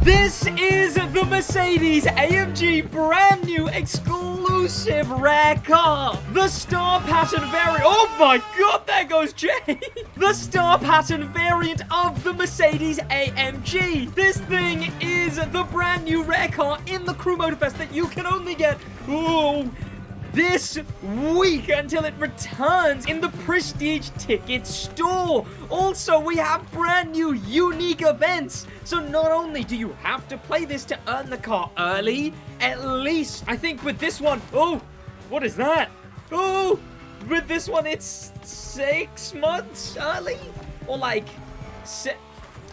This is the Mercedes AMG brand new exclusive rare car. The star pattern variant. Oh my god, there goes Jay. The star pattern variant of the Mercedes AMG. This thing is the brand new rare car in the Crew Motorfest that you can only get this week until it returns in the Prestige Ticket Store. Also, we have brand new unique events. So not only do you have to play this to earn the car early, at least, I think with this one, oh, what is that? Oh, with this one, it's 6 months early? Or like,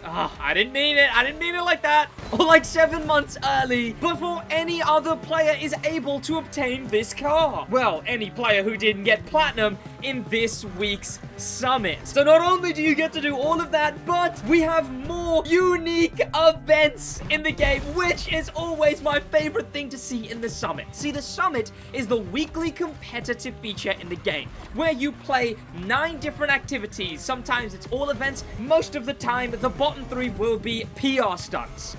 I didn't mean it. I didn't mean it like that. Or like 7 months early before any other player is able to obtain this car. Well, any player who didn't get platinum in this week's summit. So not only do you get to do all of that, but we have more unique events in the game, which is always my favorite thing to see in the summit. See, the summit is the weekly competitive feature in the game where you play 9 different activities. Sometimes it's all events. Most of the time, the bottom 3 will be PR stunts.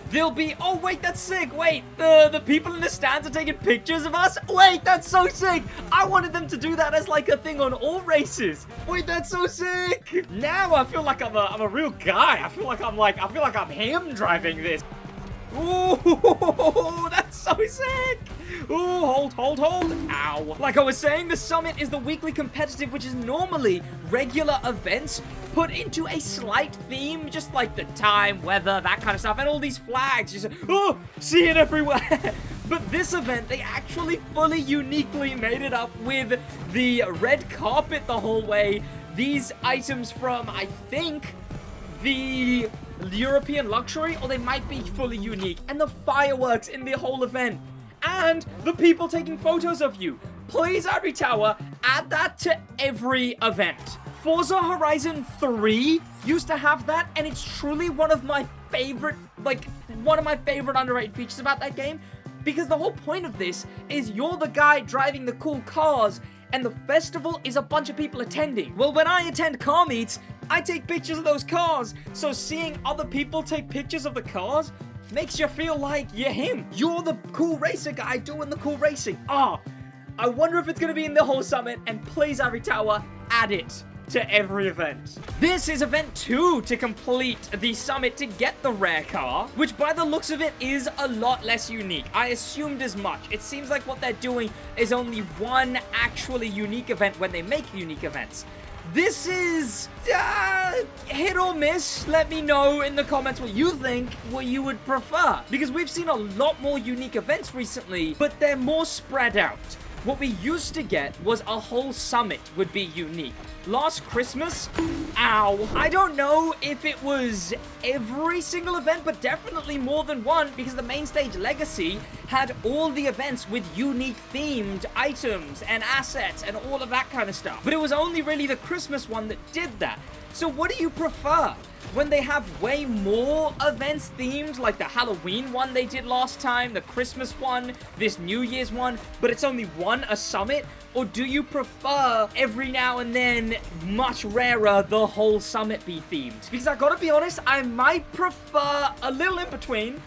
They'll be, oh wait, that's sick. Wait, the people in the stands are taking pictures of us. Wait, that's so sick. I wanted them to do that as like a thing on all races. Wait, that's so sick. Now I feel like I'm a real guy. I feel like I'm him driving this. Ooh, that's so sick. Ooh, hold. Ow. Like I was saying, the summit is the weekly competitive, which is normally regular events put into a slight theme, just like the time, weather, that kind of stuff, and all these flags. Just, oh, see it everywhere. But this event, they actually fully uniquely made it up with the red carpet the whole way. These items from, I think, the European luxury, or they might be fully unique, and the fireworks in the whole event, and the people taking photos of you. Please, Ivory Tower, add that to every event. Forza Horizon 3 used to have that, and it's truly one of my favorite, underrated features about that game, because the whole point of this is you're the guy driving the cool cars, and the festival is a bunch of people attending. Well, when I attend car meets, I take pictures of those cars, so seeing other people take pictures of the cars makes you feel like you're him. You're the cool racer guy doing the cool racing. I wonder if it's gonna be in the whole summit, and please, Ivory Tower, add it to every event. This is event 2 to complete the summit to get the rare car, which by the looks of it is a lot less unique. I assumed as much. It seems like what they're doing is only one actually unique event when they make unique events. This is hit or miss. Let me know in the comments what you think, what you would prefer, because we've seen a lot more unique events recently, but they're more spread out. What we used to get was a whole summit would be unique. Last Christmas, I don't know if it was every single event, but definitely more than one, because the main stage Legacy had all the events with unique themed items and assets and all of that kind of stuff. But it was only really the Christmas one that did that. So what do you prefer? When they have way more events themed, like the Halloween one they did last time, the Christmas one, this New Year's one, but it's only one a summit? Or do you prefer every now and then, much rarer, the whole summit be themed? Because I gotta be honest, I might prefer a little in between.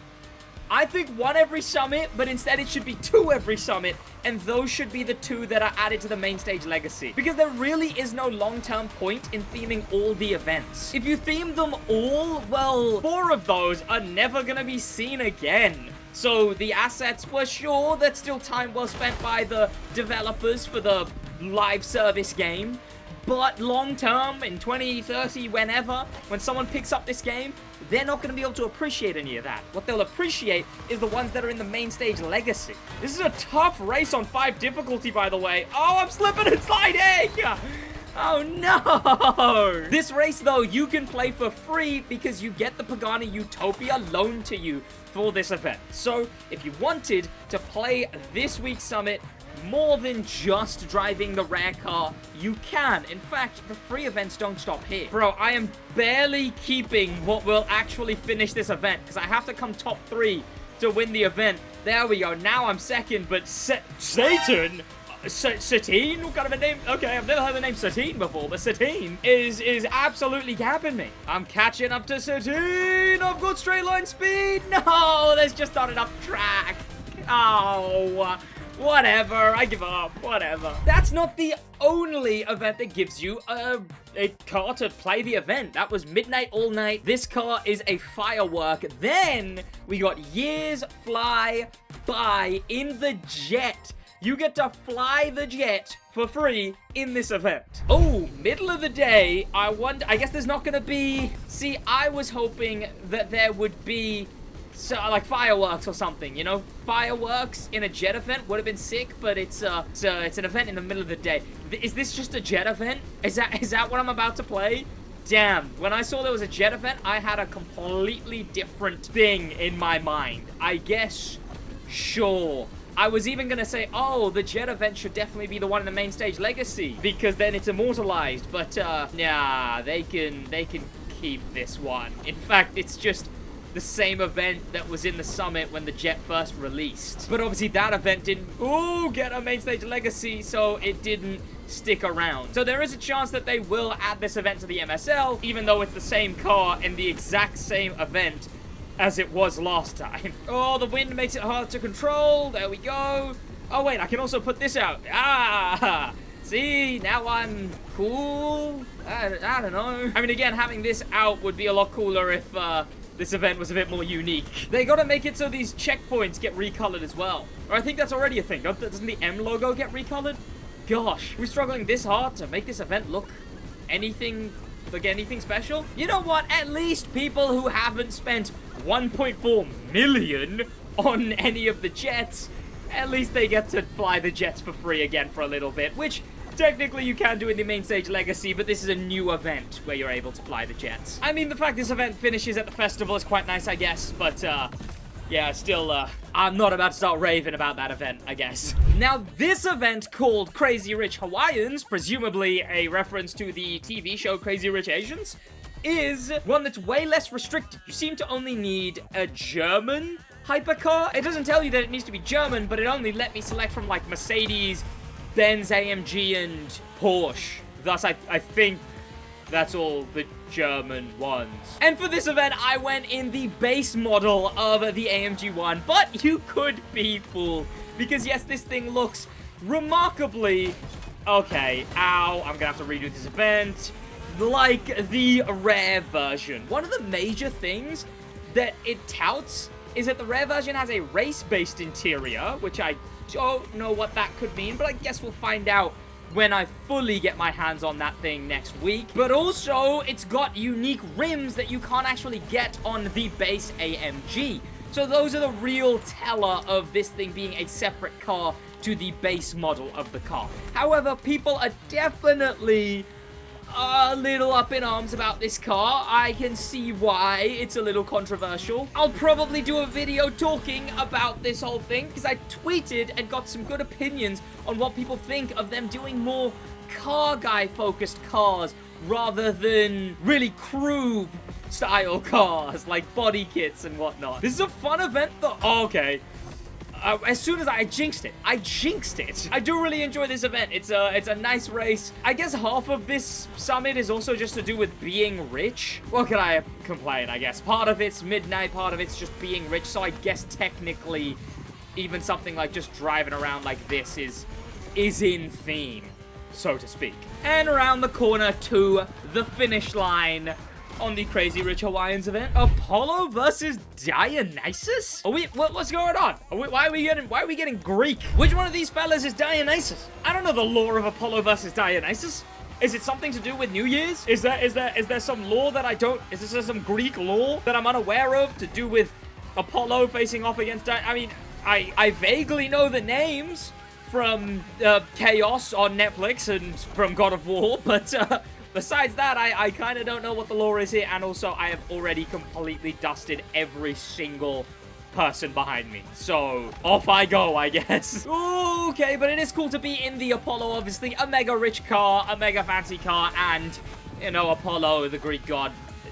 I think 1 every summit, but instead it should be 2 every summit, and those should be the 2 that are added to the main stage Legacy. Because there really is no long-term point in theming all the events. If you theme them all, well, 4 of those are never gonna be seen again. So the assets, were sure, that's still time well spent by the developers for the live service game. But long-term, in 2030, whenever, when someone picks up this game, they're not going to be able to appreciate any of that. What they'll appreciate is the ones that are in the main stage Legacy. This is a tough race on 5 difficulty, by the way. Oh, I'm slipping and sliding! Oh, no! This race, though, you can play for free because you get the Pagani Utopia loaned to you for this event. So, if you wanted to play this week's summit more than just driving the rare car, you can. In fact, the free events don't stop here. Bro, I am barely keeping what will actually finish this event, because I have to come top 3 to win the event. There we go. Now I'm second, but Satan? Satine? What kind of a name? Okay, I've never heard the name Satine before, but Satine is absolutely gapping me. I'm catching up to Satine! you not got straight line speed? No, there's just not enough track. Oh, whatever. I give up. Whatever. That's not the only event that gives you a car to play the event. That was Midnight All Night. This car is a firework. Then we got Years Fly By in the Jet. You get to fly the jet for free in this event. Oh, middle of the day. I guess there's not gonna be... See, I was hoping that there would be like fireworks or something, you know? Fireworks in a jet event would have been sick, but it's an event in the middle of the day. Is this just a jet event? Is that what I'm about to play? Damn, when I saw there was a jet event, I had a completely different thing in my mind. I guess, sure. I was even gonna say, oh, the jet event should definitely be the one in the main stage legacy, because then it's immortalized, but nah, they can keep this one. In fact, it's just the same event that was in the summit when the jet first released. But obviously that event didn't get a main stage legacy, so it didn't stick around. So there is a chance that they will add this event to the MSL, even though it's the same car in the exact same event as it was last time. Oh, the wind makes it hard to control. There we go. Oh, wait, I can also put this out. Ah, see, now I'm cool. I don't know. I mean, again, having this out would be a lot cooler if this event was a bit more unique. They gotta make it so these checkpoints get recolored as well. Or I think that's already a thing. Doesn't the M logo get recolored? Gosh, we're struggling this hard to make this event look anything special? You know what? At least people who haven't spent 1.4 million on any of the jets, at least they get to fly the jets for free again for a little bit, which technically you can do in the main stage legacy, but this is a new event where you're able to fly the jets. I mean, the fact this event finishes at the festival is quite nice, I guess, but yeah, still, I'm not about to start raving about that event, I guess. Now, this event called Crazy Rich Hawaiians, presumably a reference to the TV show Crazy Rich Asians, is one that's way less restricted. You seem to only need a German hypercar. It doesn't tell you that it needs to be German, but it only let me select from, like, Mercedes, Benz, AMG, and Porsche. Thus, I think that's all the German ones. And for this event, I went in the base model of the AMG One, but you could be fooled, because yes, this thing looks remarkably... Okay, ow, I'm gonna have to redo this event. Like the rare version. One of the major things that it touts is that the rare version has a race-based interior, which I don't know what that could mean, but I guess we'll find out when I fully get my hands on that thing next week. But also, it's got unique rims that you can't actually get on the base AMG. So those are the real teller of this thing being a separate car to the base model of the car. However, people are definitely a little up in arms about this car. I can see why it's a little controversial. I'll probably do a video talking about this whole thing, because I tweeted and got some good opinions on what people think of them doing more car guy focused cars rather than really crew style cars like body kits and whatnot. This is a fun event though. Oh, okay. As soon as I jinxed it. I do really enjoy this event. It's a nice race. I guess half of this summit is also just to do with being rich. What can I complain, I guess? Part of it's midnight, part of it's just being rich. So I guess technically even something like just driving around like this is in theme, so to speak. And around the corner to the finish line on the Crazy Rich Hawaiians event, Apollo versus Dionysus? What's going on? Why are we getting Greek? Which one of these fellas is Dionysus? I don't know the lore of Apollo versus Dionysus. Is it something to do with New Year's? Is there some lore that I don't? Is there some Greek lore that I'm unaware of to do with Apollo facing off against Dionysus? I mean, I vaguely know the names from Chaos on Netflix and from God of War, but besides that, I kind of don't know what the lore is here, and also I have already completely dusted every single person behind me. So, off I go, I guess. Ooh, okay, but it is cool to be in the Apollo, obviously. A mega rich car, a mega fancy car, and, you know, Apollo, the Greek god,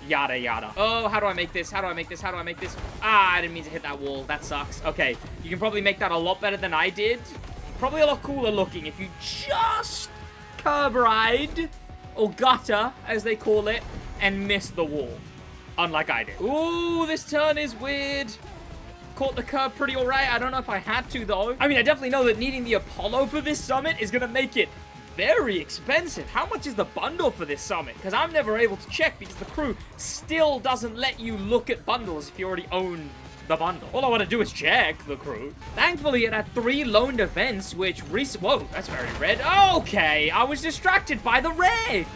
yada yada. Oh, how do I make this? How do I make this? How do I make this? Ah, I didn't mean to hit that wall. That sucks. Okay, you can probably make that a lot better than I did. Probably a lot cooler looking if you just curb ride, or gutter, as they call it, and miss the wall. unlike I did. Ooh, this turn is weird. Caught the curve pretty alright. I don't know if I had to, though. I mean, I definitely know that needing the Apollo for this summit is going to make it very expensive. How much is the bundle for this summit? Because I'm never able to check because the crew still doesn't let you look at bundles if you already own the bundle. All I want to do is check the crew. Thankfully, it had 3 loaned events, which whoa, that's very red. Okay, I was distracted by the red.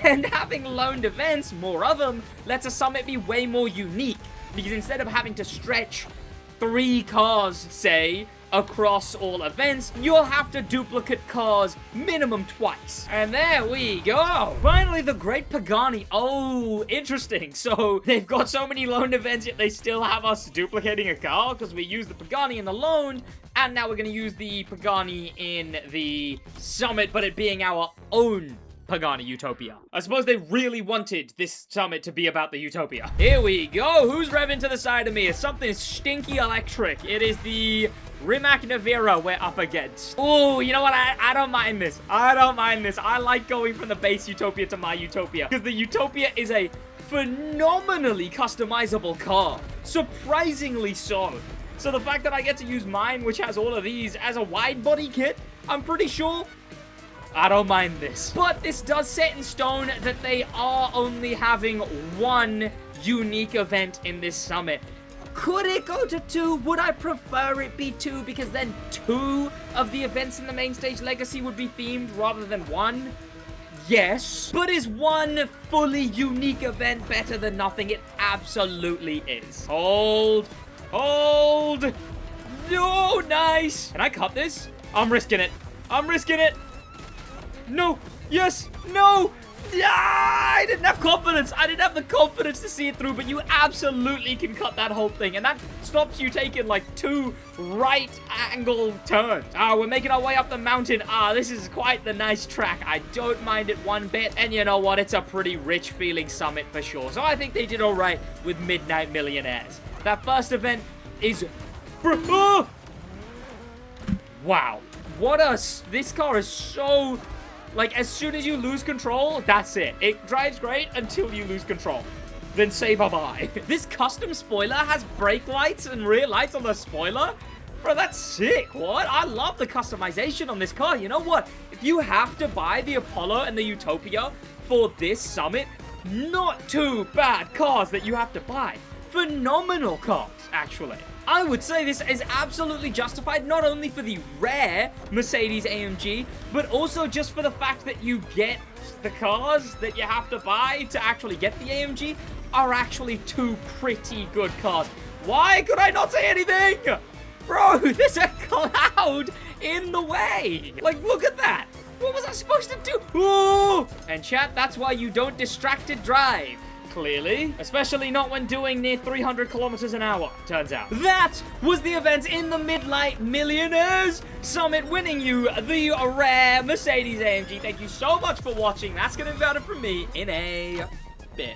And having loaned events, more of them, lets a summit be way more unique. Because instead of having to stretch 3 cars, say, across all events, you'll have to duplicate cars minimum twice. And there we go. Finally, the Great Pagani. Oh, interesting. So they've got so many loaned events, yet they still have us duplicating a car because we use the Pagani in the loaned, and now we're going to use the Pagani in the summit, but it being our own Pagani Utopia. I suppose they really wanted this summit to be about the Utopia. Here we go. Who's revving to the side of me? It's something stinky electric. It is the Rimac Navira we're up against. Oh, you know what? I don't mind this. I don't mind this. I like going from the base Utopia to my Utopia because the Utopia is a phenomenally customizable car. Surprisingly so. So the fact that I get to use mine, which has all of these, as a wide body kit, I'm pretty sure I don't mind this. But this does set in stone that they are only having 1 unique event in this summit. Could it go to 2? Would I prefer it be 2? Because then 2 of the events in the main stage legacy would be themed rather than 1. Yes. But is 1 fully unique event better than nothing? It absolutely is. Hold. Hold. No, nice. Can I cut this? I'm risking it. I'm risking it. No. Yes. No. Yeah, I didn't have confidence. I didn't have the confidence to see it through, but you absolutely can cut that whole thing. And that stops you taking like 2 right angle turns. We're making our way up the mountain. This is quite the nice track. I don't mind it one bit. And you know what? It's a pretty rich feeling summit for sure. So I think they did all right with Midnight Millionaires. That first event is... Wow. This car is so... Like, as soon as you lose control, that's it. It drives great until you lose control. Then say bye-bye. This custom spoiler has brake lights and rear lights on the spoiler. Bro, that's sick. What? I love the customization on this car. You know what? If you have to buy the Apollo and the Utopia for this summit, not 2 bad cars that you have to buy. Phenomenal cars, actually. I would say this is absolutely justified, not only for the rare Mercedes AMG, but also just for the fact that you get the cars that you have to buy to actually get the AMG are actually 2 pretty good cars. Why could I not say anything? Bro, there's a cloud in the way. Like, look at that. What was I supposed to do? Ooh! And chat, that's why you don't distracted drive. Clearly. Especially not when doing near 300 kilometers an hour, turns out. That was the events in the Midnight Millionaires Summit, winning you the rare Mercedes AMG. Thank you so much for watching. That's going to be about it from me in a